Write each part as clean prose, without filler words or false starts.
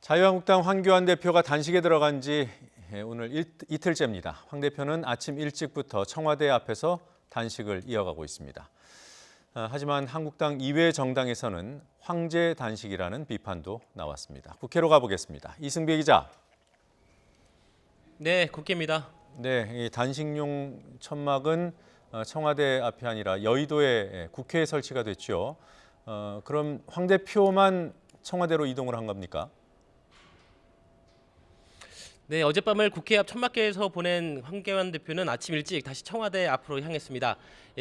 자유한국당 황교안 대표가 단식에 들어간 지 오늘 이틀째입니다. 황 대표는 아침 일찍부터 청와대 앞에서 단식을 이어가고 있습니다. 하지만 한국당 이외 정당에서는 황제 단식이라는 비판도 나왔습니다. 국회로 가보겠습니다. 이승배 기자. 네, 국회입니다. 네, 이 단식용 천막은 청와대 앞이 아니라 여의도에 국회에 설치가 됐죠. 그럼 황 대표만 청와대로 이동을 한 겁니까? 네, 어젯밤을 국회 앞 천막계에서 보낸 황교안 대표는 아침 일찍 다시 청와대 앞으로 향했습니다.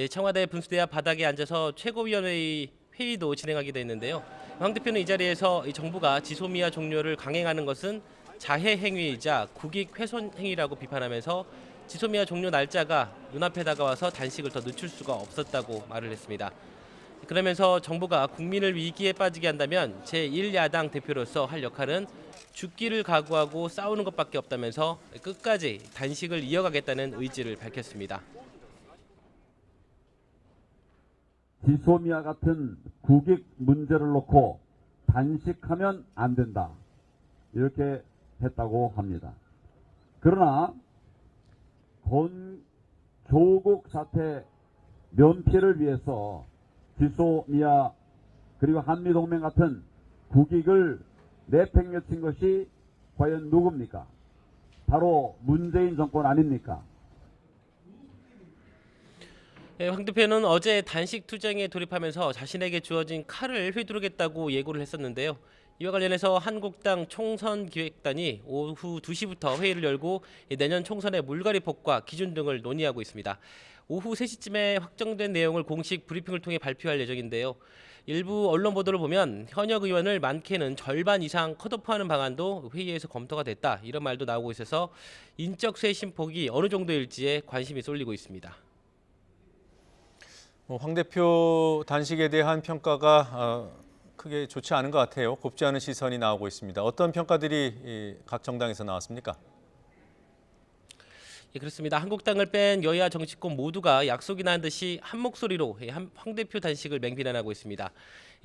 청와대 분수대 앞 바닥에 앉아서 최고위원회의 회의도 진행하게 됐는데요. 황 대표는 이 자리에서 정부가 지소미아 종료를 강행하는 것은 자해 행위이자 국익 훼손 행위라고 비판하면서 지소미아 종료 날짜가 눈앞에 다가와서 단식을 더 늦출 수가 없었다고 말을 했습니다. 그러면서 정부가 국민을 위기에 빠지게 한다면 제1야당 대표로서 할 역할은 죽기를 각오하고 싸우는 것밖에 없다면서 끝까지 단식을 이어가겠다는 의지를 밝혔습니다. 지소미아 같은 국익 문제를 놓고 단식하면 안 된다. 이렇게 했다고 합니다. 그러나 조국 사태 면피를 위해서 지소미아 그리고 한미동맹 같은 국익을 내팽개친 것이 과연 누굽니까? 바로 문재인 정권 아닙니까? 네, 황 대표는 어제 단식 투쟁에 돌입하면서 자신에게 주어진 칼을 휘두르겠다고 예고를 했었는데요. 이와 관련해서 한국당 총선기획단이 오후 2시부터 회의를 열고 내년 총선의 물갈이 폭과 기준 등을 논의하고 있습니다. 오후 3시쯤에 확정된 내용을 공식 브리핑을 통해 발표할 예정인데요. 일부 언론 보도를 보면 현역 의원을 많게는 절반 이상 컷오프하는 방안도 회의에서 검토가 됐다, 이런 말도 나오고 있어서 인적 쇄신폭이 어느 정도일지에 관심이 쏠리고 있습니다. 황 대표 단식에 대한 평가가 크게 좋지 않은 것 같아요. 곱지 않은 시선이 나오고 있습니다. 어떤 평가들이 각 정당에서 나왔습니까? 예, 그렇습니다. 한국당을 뺀 여야 정치권 모두가 약속이나 한 듯이 한 목소리로 황 대표 단식을 맹비난하고 있습니다.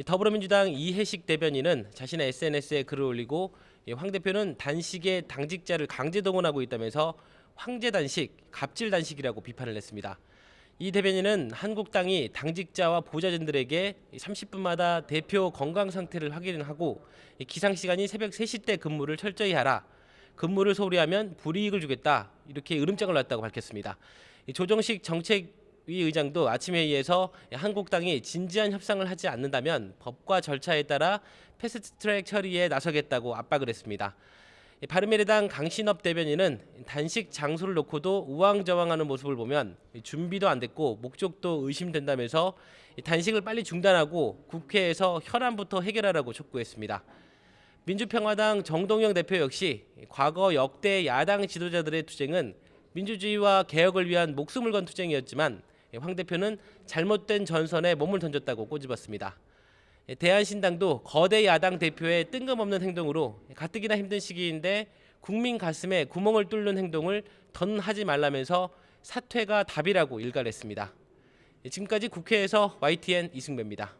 더불어민주당 이해식 대변인은 자신의 SNS에 글을 올리고 황 대표는 단식에 당직자를 강제 동원하고 있다면서 황제 단식, 갑질 단식이라고 비판을 했습니다. 이 대변인은 한국당이 당직자와 보좌진들에게 30분마다 대표 건강 상태를 확인하고 기상 시간이 새벽 3시 때 근무를 철저히 하라, 근무를 소홀히 하면 불이익을 주겠다, 이렇게 으름장을 놨다고 밝혔습니다. 조정식 정책위 의장도 아침 회의에서 한국당이 진지한 협상을 하지 않는다면 법과 절차에 따라 패스트트랙 처리에 나서겠다고 압박을 했습니다. 바른미래당 강신업 대변인은 단식 장소를 놓고도 우왕좌왕하는 모습을 보면 준비도 안 됐고 목적도 의심된다면서 단식을 빨리 중단하고 국회에서 현안부터 해결하라고 촉구했습니다. 민주평화당 정동영 대표 역시 과거 역대 야당 지도자들의 투쟁은 민주주의와 개혁을 위한 목숨을 건 투쟁이었지만 황 대표는 잘못된 전선에 몸을 던졌다고 꼬집었습니다. 대한신당도 거대 야당 대표의 뜬금없는 행동으로 가뜩이나 힘든 시기인데 국민 가슴에 구멍을 뚫는 행동을 더 하지 말라면서 사퇴가 답이라고 일갈했습니다. 지금까지 국회에서 YTN 이승배입니다.